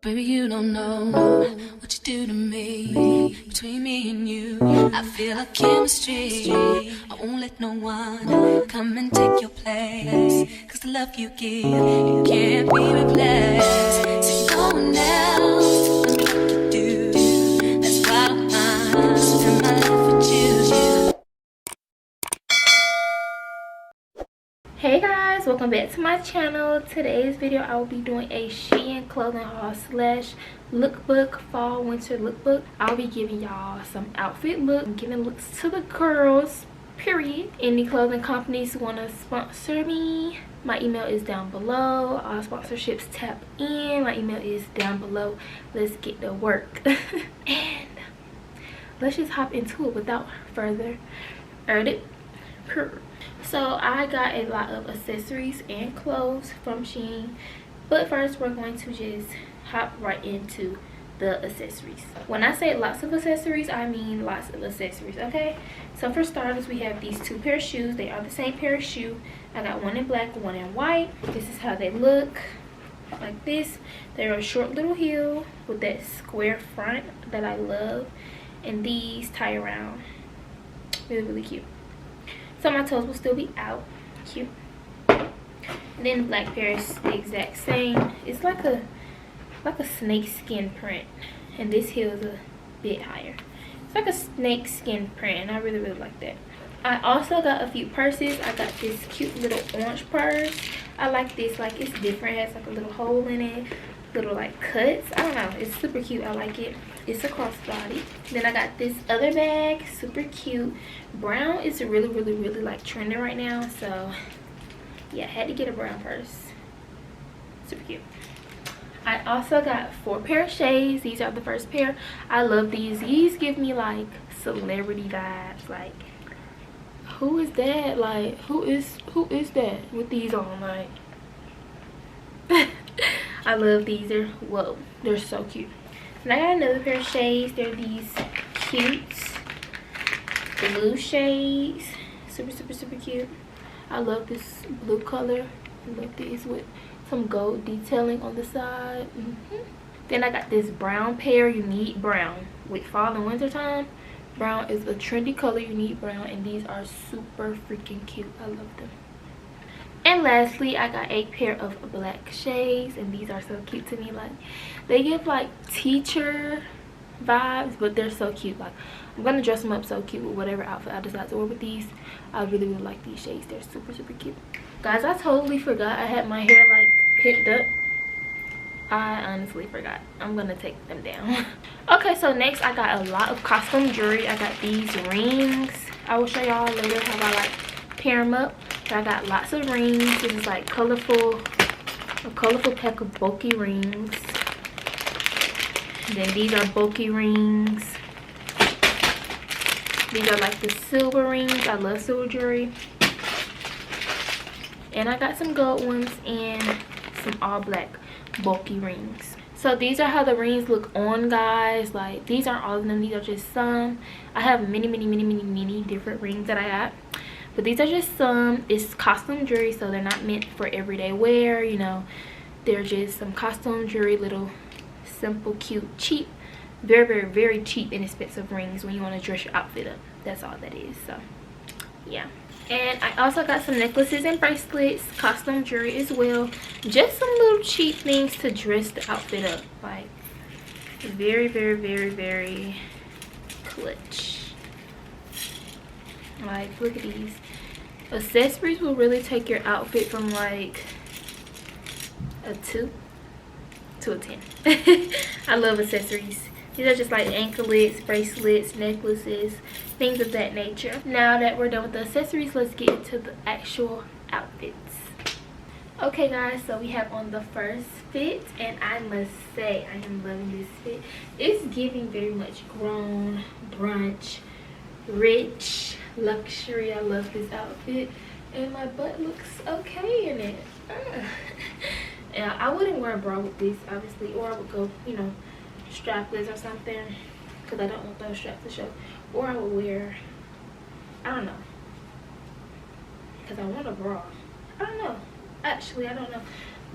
Baby, you don't know what you do to me. Between me and you, I feel like chemistry. I won't let no one come and take your place. Cause the love you give, it can't be replaced. See no one else, tell me what to do. That's why I'm spend my life with you. Hey guys, welcome back to my channel. Today's video I will be doing a SHEIN clothing haul slash lookbook, fall winter lookbook. I'll be giving y'all some outfit looks, giving looks to the girls, period. Any clothing companies want to sponsor me, my email is down below. All sponsorships tap in, my email is down below. Let's get to work. And let's just hop into it without further ado. So I got a lot of accessories and clothes from SHEIN, but first we're going to just hop right into the accessories. When I say lots of accessories, I mean lots of accessories, okay? So for starters, we have these two pair of shoes. They are the same pair of shoe. I got one in black, one in white. This is how they look, like this. They're a short little heel with that square front that I love, and these tie around. Really cute. So my toes will still be out. Cute. And then the black pair is the exact same. It's like a snake skin print. And this heel is a bit higher. It's like a snake skin print, and I really like that. I also got a few purses. I got this cute little orange purse. I like this, like it's different. It has like a little hole in it, little like cuts. I don't know, it's super cute. I like it. It's a crossbody. Then I got this other bag, super cute. Brown is really like trending right now, so yeah, I had to get a brown purse. Super cute. I also got 4 pair of shades. These are the first pair. I love these. These give me like celebrity vibes. Like, who is that? Like, who is that with these on? Like, I love these. They're so cute. And I got another pair of shades. They're these cute blue shades. Super cute. I love this blue color. I love these with some gold detailing on the side. Then I got this brown pair. You need brown with fall and winter time. Brown is a trendy color. You need brown, and these are super freaking cute. I love them. And lastly, I got a pair of black shades, and these are so cute to me. Like, they give like teacher vibes, but they're so cute. Like, I'm gonna dress them up so cute with whatever outfit I decide to wear with these. I really like these shades. They're super cute. Guys, I totally forgot I had my hair like picked up. I honestly forgot. I'm gonna take them down. Okay, so next I got a lot of costume jewelry. I got these rings. I will show y'all later how I like pair them up. But I got lots of rings. This is like a colorful pack of bulky rings. And then these are bulky rings. These are like the silver rings. I love silver jewelry. And I got some gold ones and some all black bulky rings. So these are how the rings look on, guys. Like, these aren't all of them. These are just some. I have many different rings that I got. But these are just some. It's costume jewelry, so they're not meant for everyday wear, you know. They're just some costume jewelry, little simple, cute, cheap, very cheap, inexpensive rings when you want to dress your outfit up. That's all that is. So yeah. And I also got some necklaces and bracelets, costume jewelry as well. Just some little cheap things to dress the outfit up. Like, very clutch. Like, look at these. Accessories will really take your outfit from like a 2 to a 10. I love accessories. These are just like anklets, bracelets, necklaces, things of that nature. Now that we're done with the accessories, let's get into the actual outfits. Okay guys, so we have on the first fit, and I must say I am loving this fit. It's giving very much grown, brunch, rich, luxury. I love this outfit, and my butt looks okay in it. Yeah, I wouldn't wear a bra with this, obviously, or I would go, you know, strapless or something, because I don't want those straps to show. Or I would wear, I don't know, because I want a bra. I don't know, actually I don't know,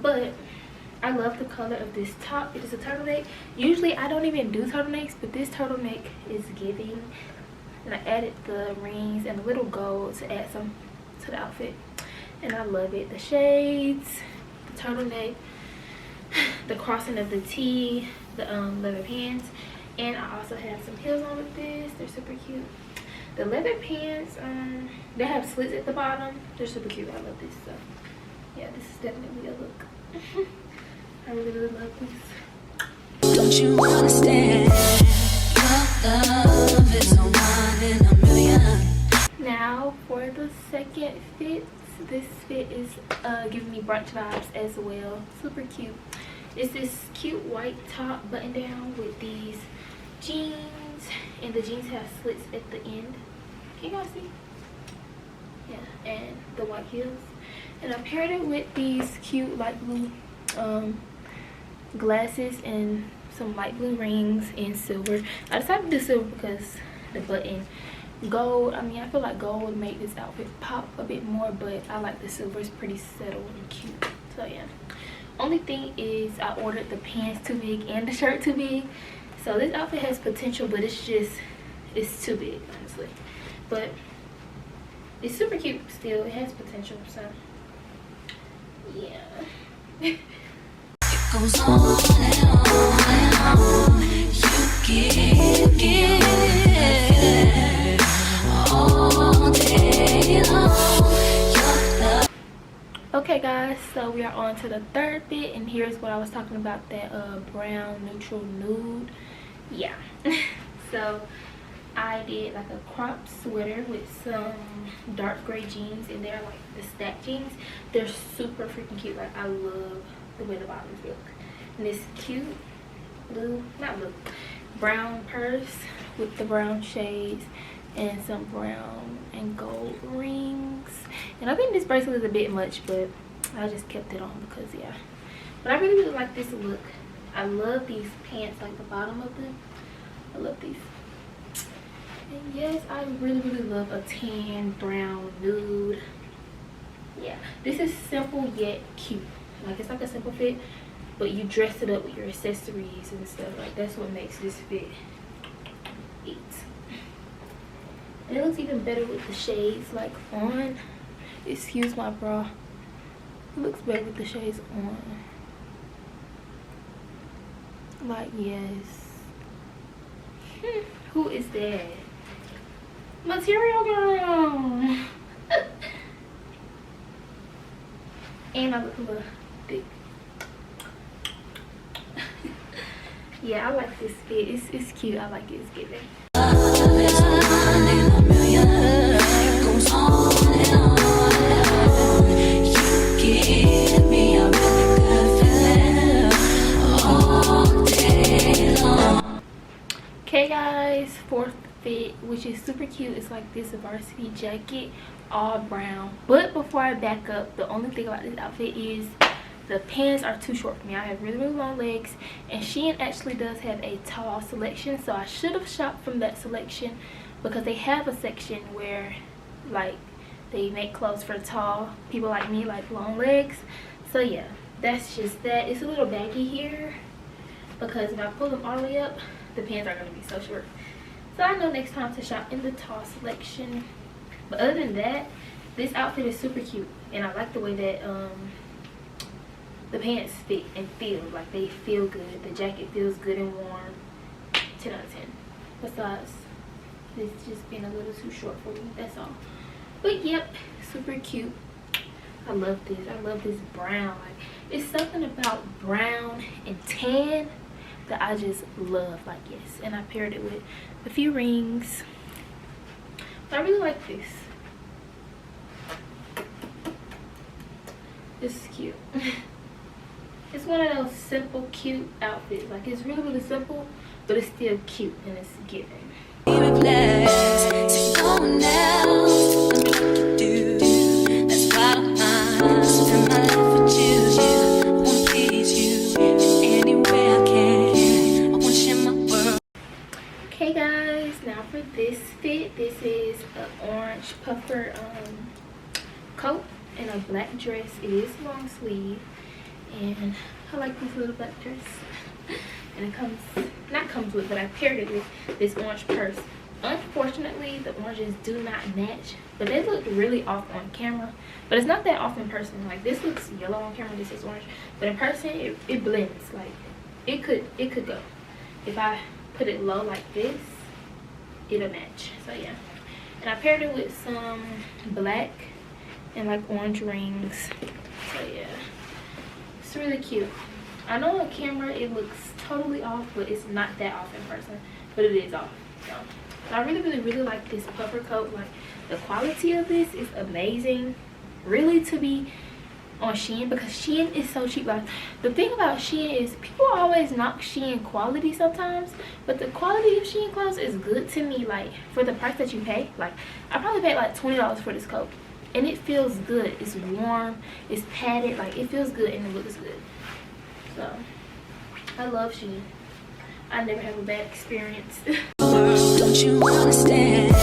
but I love the color of this top. It is a turtleneck. Usually I don't even do turtlenecks, but this turtleneck is giving. And I added the rings and a little gold to add some to the outfit, and I love it. The shades, the turtleneck, the crossing of the T, the leather pants, and I also have some heels on with this. They're super cute. The leather pants, they have slits at the bottom. They're super cute. I love this. So yeah, this is definitely a look. I really love this. Don't you understand? Your love is a one in a million. Now for the second fit. This fit is giving me brunch vibes as well. Super cute. It's this cute white top button down with these jeans, and the jeans have slits at the end. Can you guys see? Yeah, and the white heels. And I paired it with these cute light blue glasses and some light blue rings in silver. I decided to do silver because the button. Gold, I mean, I feel like gold would make this outfit pop a bit more, but I like the silver. It's pretty settled and cute. So yeah, only thing is I ordered the pants too big and the shirt too big. So this outfit has potential, but it's too big, honestly. But it's super cute still. It has potential. So yeah. It goes on and on and on. You give all day long. Okay guys, so we are on to the third fit, and here's what I was talking about, that brown neutral nude. Yeah. So I did like a crop sweater with some dark gray jeans, and they're like the stack jeans. They're super freaking cute. Like, I love the way the bottoms look. And this cute brown purse with the brown shades and some brown and gold rings. And I think this bracelet is a bit much, but I just kept it on because yeah. But I really like this look. I love these pants, like the bottom of them. I love these. And yes, I really love a tan, brown, nude. Yeah, this is simple yet cute. Like, it's like a simple fit, but you dress it up with your accessories and stuff. Like, that's what makes this fit it. And it looks even better with the shades like on. Excuse my bra. It looks better with the shades on. Like, yes. Who is that? Material Girl. And I look a little thick. Yeah, I like this fit. It's cute. I like it. It's giving. Okay guys, fourth fit, which is super cute. It's like this varsity jacket, all brown. But before I back up, the only thing about this outfit is the pants are too short for me. I have really long legs, and SHEIN actually does have a tall selection, so I should have shopped from that selection, because they have a section where like they make clothes for tall people like me, like long legs. So yeah, that's just that. It's a little baggy here because if I pull them all the way up, the pants are going to be so short. So I know next time to shop in the tall selection. But other than that, this outfit is super cute, and I like the way that the pants fit and feel. Like, they feel good. The jacket feels good and warm. 10 out of 10. Besides this just being a little too short for me, that's all. But yep, super cute. I love this. I love this brown. Like, it's something about brown and tan that I just love. Like, yes. And I paired it with a few rings. But I really like this. This is cute. It's one of those simple, cute outfits. Like, it's really simple, but it's still cute and it's giving. Okay guys, now for this fit, this is an orange puffer coat and a black dress. It is long sleeve, and I like these little black dress. And it comes, not comes with, but I paired it with this orange purse. Unfortunately, the oranges do not match, but they look really off on camera. But it's not that off in person. Like, this looks yellow on camera, this is orange. But in person, it blends. Like, it could go. If I put it low like this, it'll match. So yeah. And I paired it with some black and like orange rings. So yeah, it's really cute. I know on camera it looks totally off, but it's not that off in person, but it is off. So I really like this puffer coat. Like, the quality of this is amazing, really, to be on SHEIN, because SHEIN is so cheap. Like, the thing about SHEIN is people always knock SHEIN quality sometimes, but the quality of SHEIN clothes is good to me. Like, for the price that you pay, like, I probably paid like $20 for this coat, and it feels good. It's warm, it's padded, like, it feels good and it looks good. So I love SHEIN. I never have a bad experience. Don't you understand?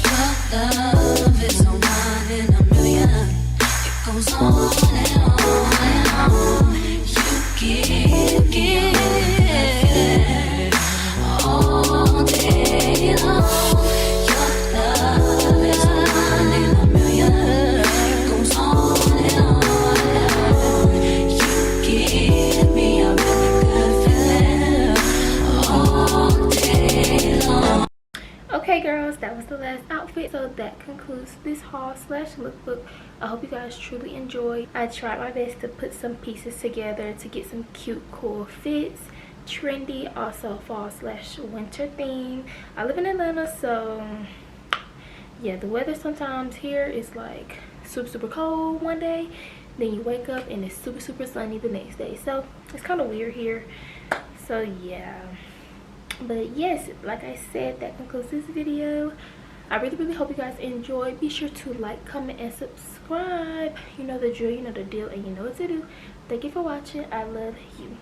Your love is a one in a million. It goes on and on and on. You give all day long. Your love is a one in a million. It goes on and on and on. You give me a really good feeling all day long. Okay girls, that was the last outfit, so that concludes this haul slash lookbook. I hope you guys truly enjoyed. I tried my best to put some pieces together to get some cute, cool fits, trendy, also fall slash winter theme. I live in Atlanta, so yeah, the weather sometimes here is like super cold one day, then you wake up and it's super sunny the next day, so it's kind of weird here. So yeah, but yes, like I said, that concludes this video. I really hope you guys enjoyed. Be sure to like, comment, and subscribe. You know the drill, you know the deal, and you know what to do. Thank you for watching. I love you.